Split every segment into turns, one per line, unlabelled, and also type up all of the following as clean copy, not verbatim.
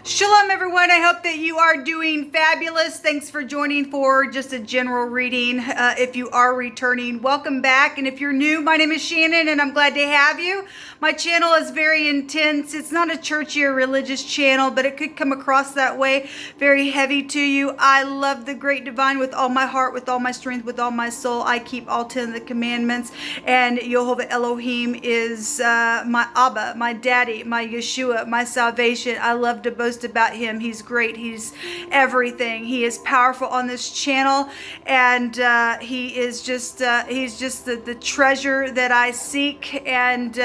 Shalom, everyone. I hope that you are doing fabulous. Thanks for joining for just a general reading. If you are returning, welcome back. And if you're new, my name is Shannon, and I'm glad to have you. My channel is very intense. It's not a churchy or religious channel, but it could come across that way, very heavy to you. I love the great divine with all my heart, with all my strength, with all my soul. I keep all 10 of the commandments, and Yehovah Elohim is my Abba, my daddy, my Yeshua, my salvation. I love to boast about him. He's great. He's everything. He is powerful on this channel, and he is just he's just the treasure that I seek. And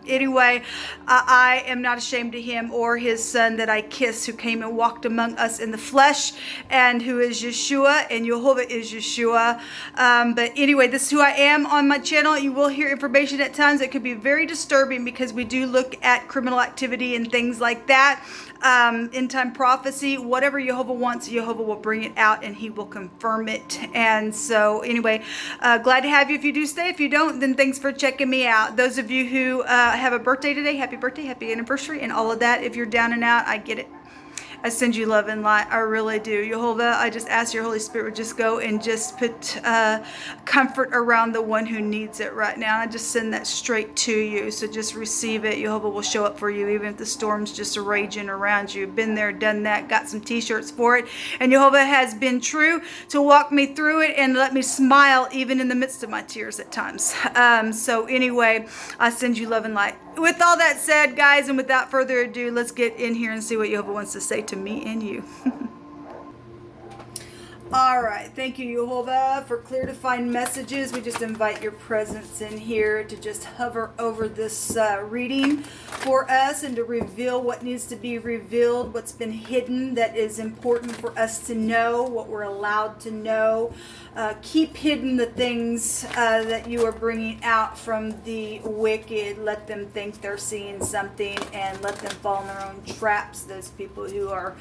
anyway, I am not ashamed of him or his son that I kiss, who came and walked among us in the flesh, and who is Yeshua, and Yehovah is Yeshua. But anyway, this is who I am on my channel. You will hear information at times that could be very disturbing, because we do look at criminal activity and things like that. End time prophecy, whatever Yehovah wants, Yehovah will bring it out, and he will confirm it. And so anyway, glad to have you if you do stay. If you don't, then thanks for checking me out. Those of you who have a birthday today, happy birthday, happy anniversary, and all of that. If you're down and out, I get it. I send you love and light. I really do. Yehovah, I just ask your Holy Spirit would just go and just put comfort around the one who needs it right now. I just send that straight to you. So just receive it. Yehovah will show up for you, even if the storm's just raging around you. Been there, done that, got some t-shirts for it. And Yehovah has been true to walk me through it and let me smile even in the midst of my tears at times. So anyway, I send you love and light. With all that said, guys, and without further ado, let's get in here and see what Yehovah wants to say to me and you. All right. Thank you, Yehovah, for clear defined messages. We just invite your presence in here to just hover over this reading for us, and to reveal what needs to be revealed, what's been hidden that is important for us to know, what we're allowed to know. Keep hidden the things that you are bringing out from the wicked. Let them think they're seeing something, and let them fall in their own traps, those people who are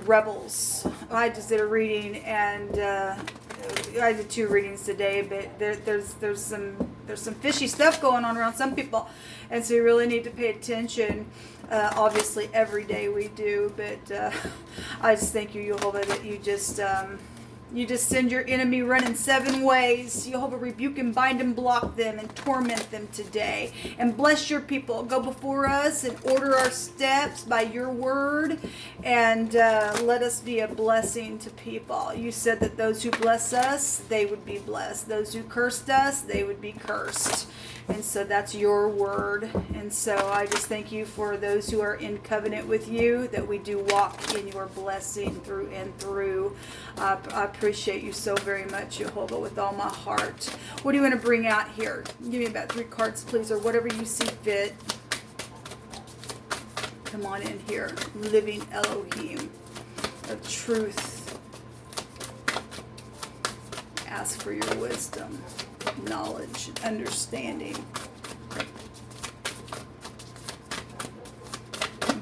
rebels. I just did a reading, and I did 2 readings today, but there's some fishy stuff going on around some people, and so you really need to pay attention. Obviously every day we do, but I just thank you, Yehovah, that you just send your enemy running 7 ways. Yehovah, rebuke and bind and block them and torment them today. And bless your people. Go before us and order our steps by your word. And let us be a blessing to people. You said that those who bless us, they would be blessed. Those who cursed us, they would be cursed. And so that's your word. And so I just thank you for those who are in covenant with you, that we do walk in your blessing through and through. I appreciate you so very much, Yehovah, with all my heart. What do you want to bring out here? Give me about 3 cards, please, or whatever you see fit. Come on in here. Living Elohim of truth. Ask for your wisdom, knowledge, understanding.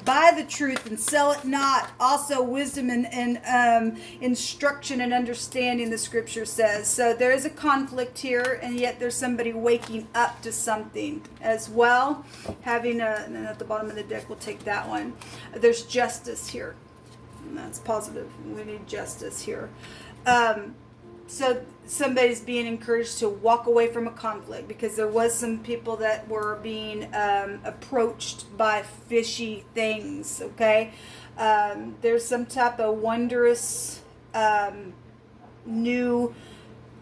Buy the truth and sell it not. Also wisdom and instruction and understanding, the scripture says. So there is a conflict here, and yet there's somebody waking up to something as well. Having and then at the bottom of the deck, we'll take that one. There's justice here. And that's positive. We need justice here. So somebody's being encouraged to walk away from a conflict, because there was some people that were being approached by fishy things, okay? There's some type of wondrous new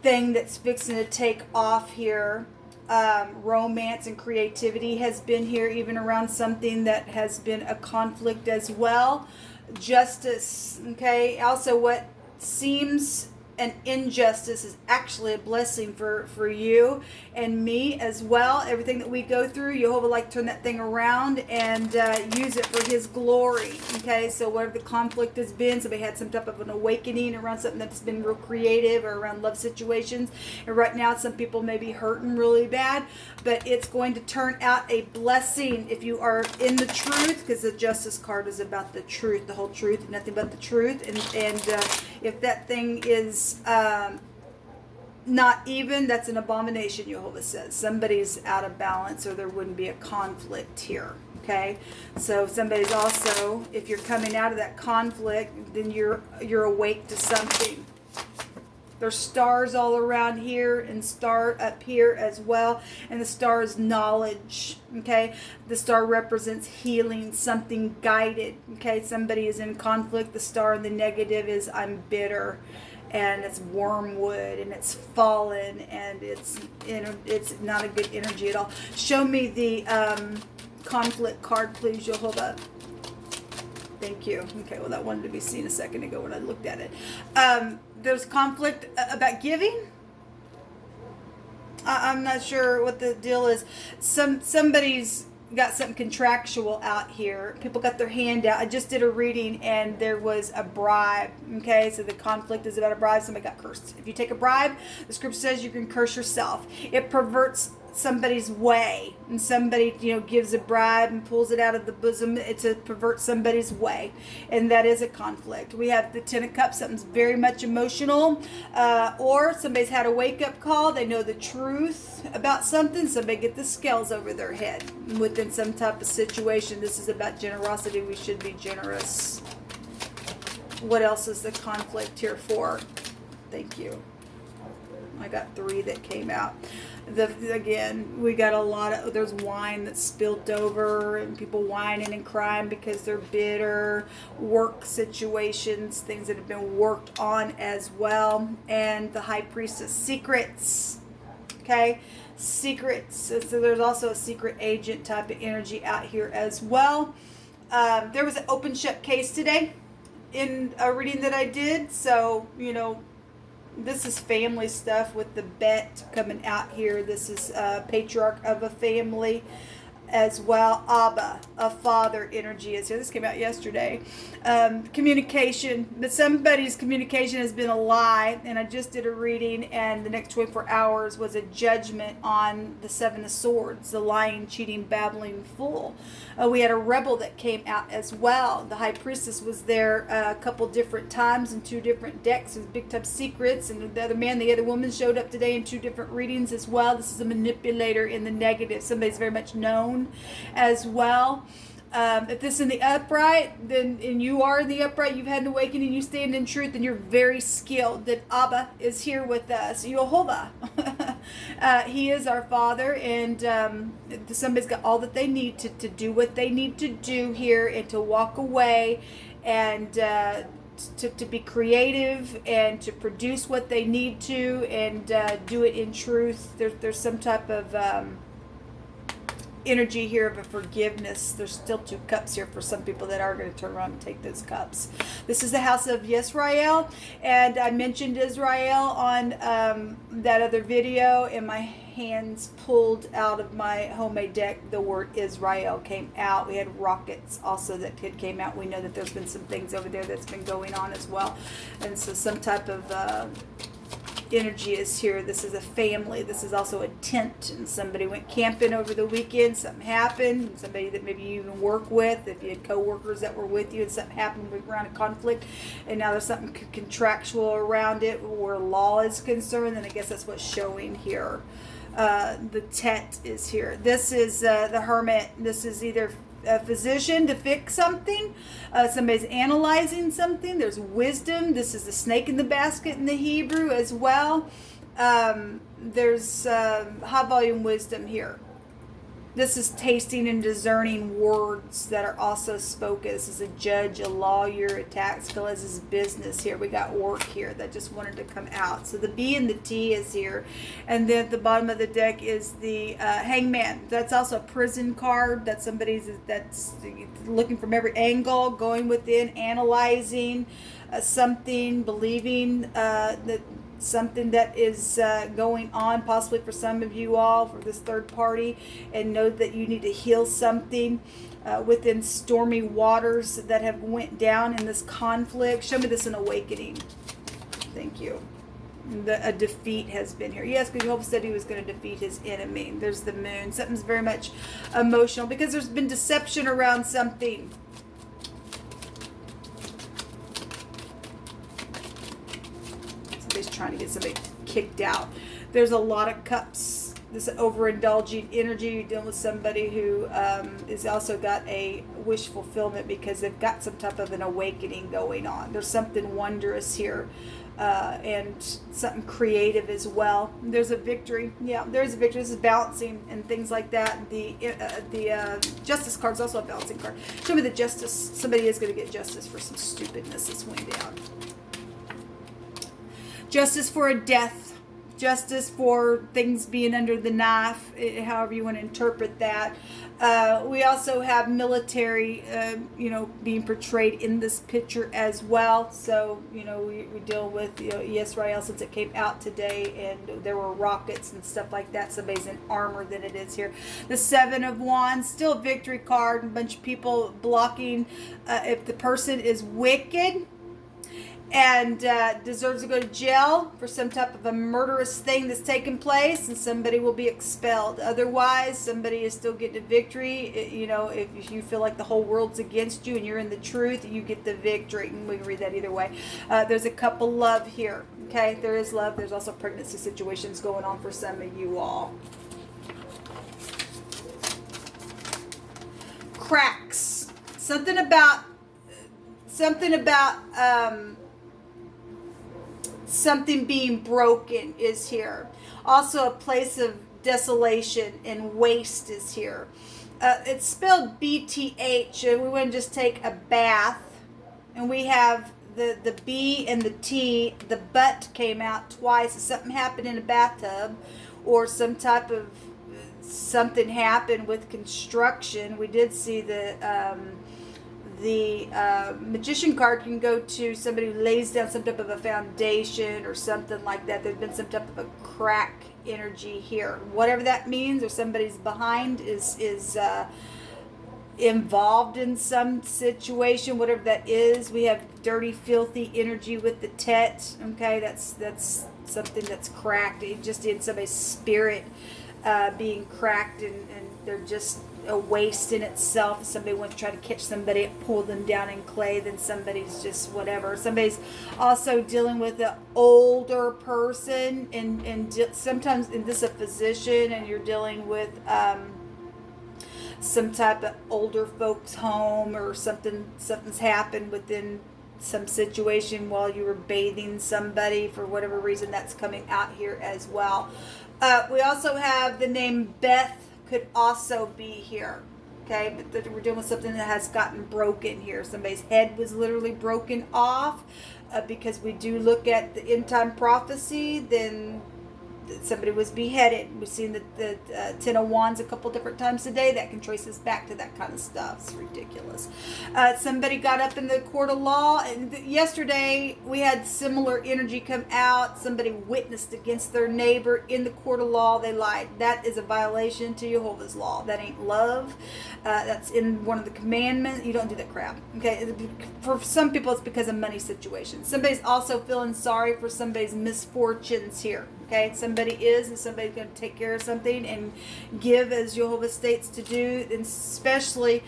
thing that's fixing to take off here. Romance and creativity has been here, even around something that has been a conflict as well. Justice, okay? Also, what seems an injustice is actually a blessing for you and me as well. Everything that we go through, Yehovah like turn that thing around and use it for his glory. Okay, so whatever the conflict has been, somebody had some type of an awakening around something that's been real creative, or around love situations, and right now some people may be hurting really bad, but it's going to turn out a blessing if you are in the truth, because the justice card is about the truth, the whole truth, nothing but the truth. And if that thing is not even, that's an abomination, Yehovah says. Somebody's out of balance, or there wouldn't be a conflict here. Okay, so somebody's also, if you're coming out of that conflict, then you're awake to something. There's stars all around here and star up here as well. And the star is knowledge. Okay. The star represents healing, something guided. Okay. Somebody is in conflict. The star in the negative is I'm bitter. And it's wormwood and it's fallen and it's not a good energy at all. Show me the conflict card, please, Jehovah. Thank you. Okay, well, that wanted to be seen a second ago when I looked at it. There's conflict about giving. I'm not sure what the deal is. Somebody's got something contractual out here. People got their hand out. I just did a reading and there was a bribe. Okay, so the conflict is about a bribe. Somebody got cursed. If you take a bribe, the scripture says you can curse yourself. It perverts somebody's way, and somebody gives a bribe and pulls it out of the bosom. It's to pervert somebody's way, and that is a conflict. We have the 10 of Cups. Something's very much emotional, or somebody's had a wake-up call. They know the truth about something. Somebody get the scales over their head within some type of situation. This is about generosity. We should be generous. What else is the conflict here for? Thank you. I got 3 that came out. Again, we got a lot of, there's wine that's spilled over and people whining and crying because they're bitter, work situations, things that have been worked on as well. And the High Priestess, secrets. Okay, secrets. So there's also a secret agent type of energy out here as well. There was an open shut case today in a reading that I did. So, this is family stuff with the bet coming out here. This is patriarch of a family as well. Abba, a father energy is here. This came out yesterday. Communication, but somebody's communication has been a lie, and I just did a reading, and the next 24 hours was a judgment on the 7 of Swords, the lying, cheating, babbling fool. We had a rebel that came out as well. The High Priestess was there a couple different times in 2 different decks with big time secrets, and the other man, the other woman showed up today in 2 different readings as well. This is a manipulator in the negative. Somebody's very much known as well. If this is in the upright, then and you are in the upright, you've had an awakening, you stand in truth, and you're very skilled. That Abba is here with us. Jehovah. He is our Father, and somebody's got all that they need to do what they need to do here, and to walk away and to be creative and to produce what they need to, and do it in truth. There's some type of energy here of a forgiveness. There's still 2 cups here for some people that are going to turn around and take those cups. This is the house of Yisrael, and I mentioned Israel on that other video, and my hands pulled out of my homemade deck. The word Israel came out. We had rockets also that came out. We know that there's been some things over there that's been going on as well, and so some type of energy is here. This is a family. This is also a tent, and somebody went camping over the weekend. Something happened. Somebody that maybe you even work with, if you had co-workers that were with you, and something happened around a conflict, and now there's something contractual around it where law is concerned, and I guess that's what's showing here. The Tet is here. This is the Hermit. This is either a physician to fix something. Somebody's analyzing something. There's wisdom. This is the snake in the basket in the Hebrew as well. There's high volume wisdom here. This is tasting and discerning words that are also spoken. This is a judge, a lawyer, a tax collector. This is business here. We got work here that just wanted to come out. So the B and the T is here. And then at the bottom of the deck is the hangman. That's also a prison card. That's somebody's that's looking from every angle, going within, analyzing something, believing that something that is going on, possibly for some of you all, for this third party, and know that you need to heal something within stormy waters that have went down in this conflict. Show me this in awakening. Thank you. A defeat has been here. Yes, because Jehovah said he was going to defeat his enemy. There's the moon. Something's very much emotional because there's been deception around something. Somebody's trying to get somebody kicked out. There's a lot of cups this overindulging energy. You're dealing with somebody who is also got a wish fulfillment because they've got some type of an awakening going on. There's something wondrous here. And something creative as well. There's a victory. Yeah, there's a victory. This is balancing and things like that. The Justice card is also a balancing card. Show me the justice. Somebody is going to get justice for some stupidness that's went down. Justice for a death. Justice for things being under the knife, however you want to interpret that. We also have military, being portrayed in this picture as well. So, we deal with, Israel since it came out today, and there were rockets and stuff like that. Somebody's in armor than it is here. The Seven of Wands, still a victory card, and a bunch of people blocking. If the person is wicked and deserves to go to jail for some type of a murderous thing that's taken place, and somebody will be expelled. Otherwise, somebody is still getting a victory. If you feel like the whole world's against you and you're in the truth, you get the victory. And we can read that either way. There's a couple love here. Okay, there is love. There's also pregnancy situations going on for some of you all. Cracks. Something about something being broken is here. Also, a place of desolation and waste is here. It's spelled BTH, and we want to just take a bath, and we have the B and the T. The butt came out twice. Something happened in a bathtub, or some type of something happened with construction. We did see the Magician card can go to somebody who lays down some type of a foundation or something like that. There's been some type of a crack energy here. Whatever that means, or somebody's behind is involved in some situation, whatever that is. We have dirty, filthy energy with the Tet. Okay, that's something that's cracked. It just in somebody's spirit being cracked, and they're just a waste in itself. If somebody wants to try to catch somebody, pull them down in clay, then somebody's just whatever. Somebody's also dealing with an older person, and sometimes in this a physician, and you're dealing with some type of older folks home, or something's happened within some situation while you were bathing somebody. For whatever reason, that's coming out here as well. We also have the name Beth could also be here. Okay, but we're dealing with something that has gotten broken here. Somebody's head was literally broken off, because we do look at the end time prophecy. Then somebody was beheaded. We've seen the Ten of Wands a couple different times today. That can trace us back to that kind of stuff. It's ridiculous. Somebody got up in the court of law, and yesterday we had similar energy come out. Somebody witnessed against their neighbor in the court of law. They lied. That is a violation to Jehovah's law. That ain't love. That's in one of the commandments. You don't do that crap. Okay, for some people it's because of money situations. Somebody's also feeling sorry for somebody's misfortunes here. Okay, somebody is, and somebody's going to take care of something and give as Jehovah states to do, and especially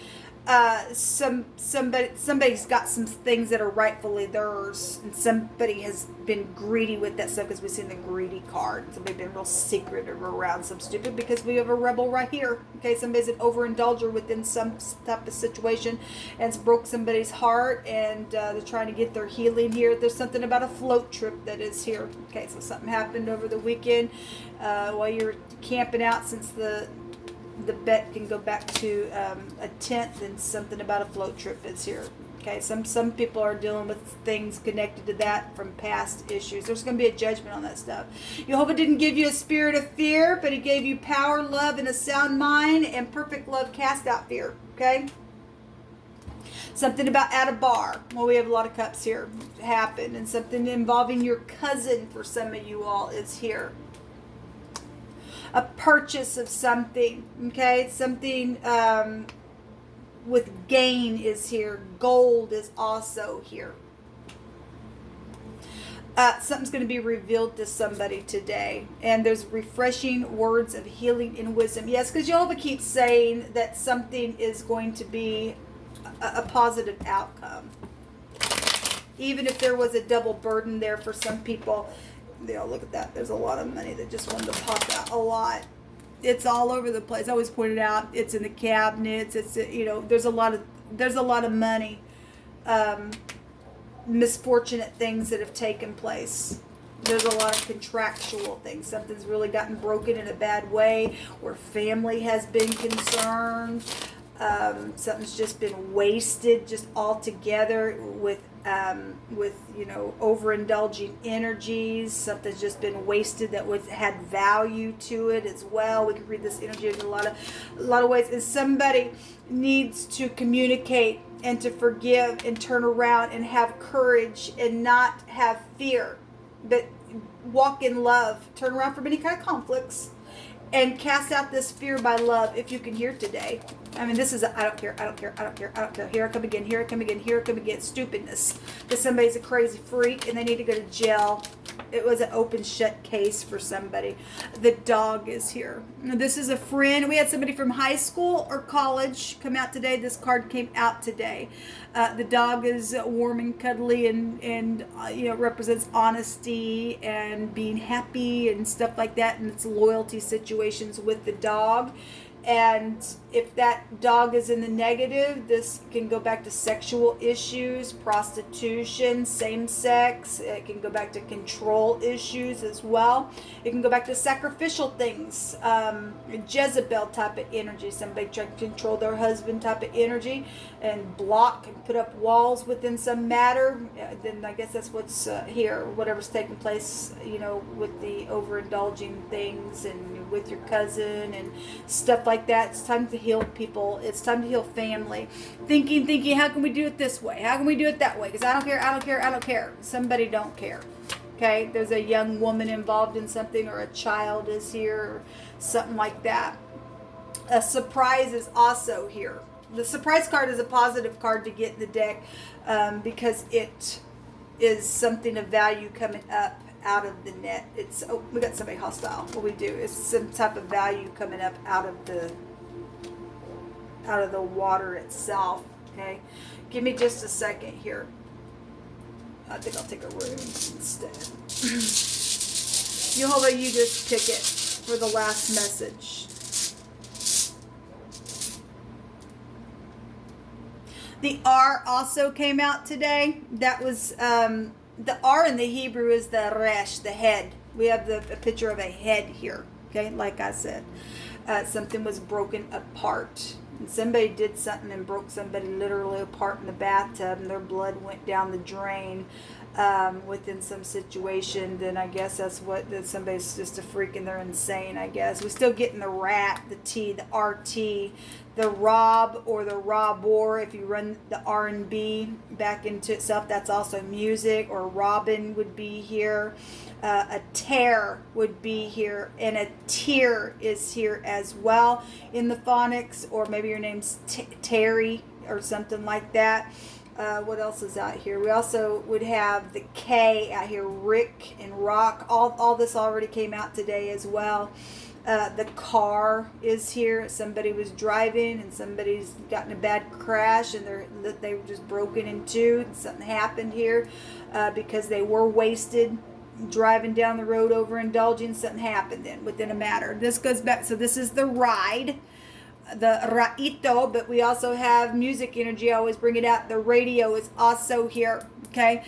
somebody's got some things that are rightfully theirs, and somebody has been greedy with that stuff, because we've seen the greedy card. Somebody's been real secretive around some stupid, because we have a rebel right here. Okay, somebody's an overindulger within some type of situation, and it's broke somebody's heart, and they're trying to get their healing here. There's something about a float trip that is here. Okay, so something happened over the weekend while you're camping out, since the bet can go back to a tent, and something about a float trip is here. Okay, some people are dealing with things connected to that from past issues. There's going to be a judgment on that stuff. Jehovah didn't give you a spirit of fear, but he gave you power, love, and a sound mind, and perfect love cast out fear. Okay, something about at a bar. Well, we have a lot of cups here happen, and something involving your cousin for some of you all is here. A purchase of something, okay? Something with gain is here. Gold is also here. Something's going to be revealed to somebody today. And there's refreshing words of healing and wisdom. Yes, because Jehovah keeps saying that something is going to be a positive outcome. Even if there was a double burden there for some people. Look at that. There's a lot of money that just wanted to pop out. A lot. It's all over the place. I always pointed out it's in the cabinets. It's, there's a lot of money, misfortunate things that have taken place. There's a lot of contractual things. Something's really gotten broken in a bad way, or family has been concerned. Something's just been wasted just altogether with overindulging energies. Something's just been wasted that had value to it as well. We can read this energy in a lot of ways. And somebody needs to communicate and to forgive and turn around and have courage and not have fear, but walk in love. Turn around from any kind of conflicts and cast out this fear by love. If you can hear today, I mean, this is I don't care. Here I come again. Here I come again. Stupidness. That somebody's a crazy freak and they need to go to jail. It was an open shut case for somebody. The dog is here. This is a friend. We had somebody from high school or college come out today. This card came out today. The dog is warm and cuddly and represents honesty and being happy and stuff like that. And it's loyalty situations with the dog. And if that dog is in the negative, this can go back to sexual issues, prostitution, same sex. It can go back to control issues as well. It can go back to sacrificial things, Jezebel type of energy. Somebody trying to control their husband type of energy and block and put up walls within some matter. Then I guess that's what's here, whatever's taking place, with the overindulging things and with your cousin and stuff like that. It's time to heal people. It's time to heal family. Thinking, how can we do it this way? How can we do it that way? Because I don't care. Somebody don't care. Okay, there's a young woman involved in something, or a child is here, or something like that. A surprise is also here. The surprise card is a positive card to get in the deck, because it is something of value coming up out of the net. We got somebody hostile. What we do is some type of value coming up out of the water itself. Okay, give me just a second here. I think I'll take a room instead. Jehovah, you just pick it for the last message. The R also came out today. That was the R in the Hebrew is the resh, the head. We have a picture of a head here. Okay, like I said, something was broken apart. And somebody did something and broke somebody literally apart in the bathtub, and their blood went down the drain within some situation. Then I guess that's that somebody's just a freak and they're insane, I guess. We're still getting the rat, the T, the RT, the rob or the robber. If you run the R&B back into itself, that's also music. Or Robin would be here. A tear would be here, and a tear is here as well in the phonics, or maybe your name's Terry or something like that. What else is out here? We also would have the K out here, Rick and Rock. All this already came out today as well. The car is here. Somebody was driving and somebody's gotten a bad crash, and they were just broken into. And something happened here because they were wasted driving down the road overindulging. Something happened then within a matter. This goes back. So this is the ride, the raito, but we also have music energy. I always bring it out. The radio is also here. Okay,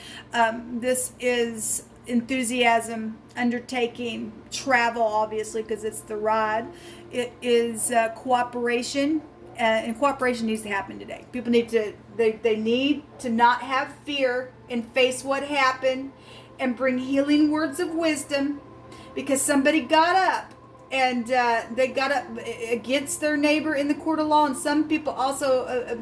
this is enthusiasm, undertaking, travel, obviously, because it's the ride. It is cooperation, and cooperation needs to happen today. People need to they need to not have fear and face what happened and bring healing words of wisdom, because somebody got up and they got up against their neighbor in the court of law, and some people also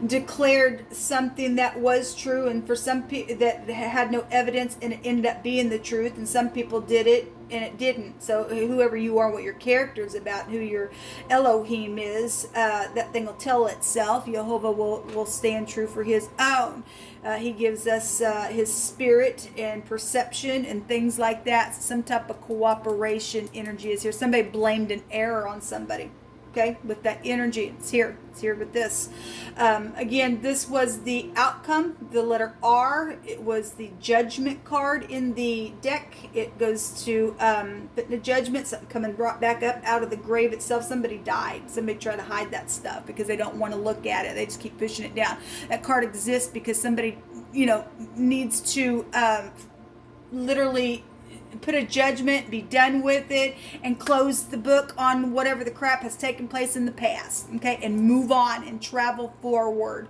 declared something that was true, and for some people that had no evidence, and it ended up being the truth, and some people did it and it didn't. So whoever you are, what your character is about, who your Elohim is, that thing will tell itself. Jehovah will stand true for his own. He gives us his spirit and perception and things like that. Some type of cooperation energy is here. Somebody blamed an error on somebody. Okay, with that energy, it's here with this. Again, this was the outcome, the letter R. It was the judgment card in the deck. It goes to putting the judgment, something coming brought back up out of the grave itself. Somebody died. Somebody tried to hide that stuff because they don't want to look at it. They just keep pushing it down. That card exists because somebody, needs to literally put a judgment, be done with it, and close the book on whatever the crap has taken place in the past, okay, and move on and travel forward.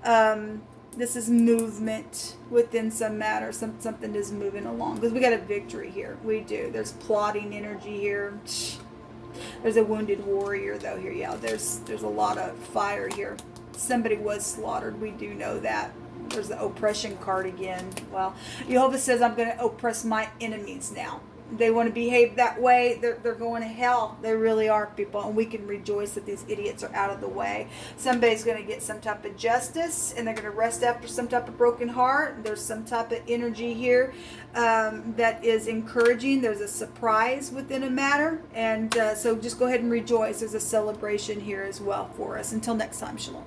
This is movement within some matter. Something is moving along because we got a victory here. We do. There's plotting energy here. There's a wounded warrior though here. Yeah, there's a lot of fire here. Somebody was slaughtered. We do know that. There's the oppression card again. Well, YHVH says, I'm going to oppress my enemies now. They want to behave that way. They're going to hell. They really are, people. And we can rejoice that these idiots are out of the way. Somebody's going to get some type of justice, and they're going to rest after some type of broken heart. There's some type of energy here that is encouraging. There's a surprise within a matter. And so just go ahead and rejoice. There's a celebration here as well for us. Until next time, shalom.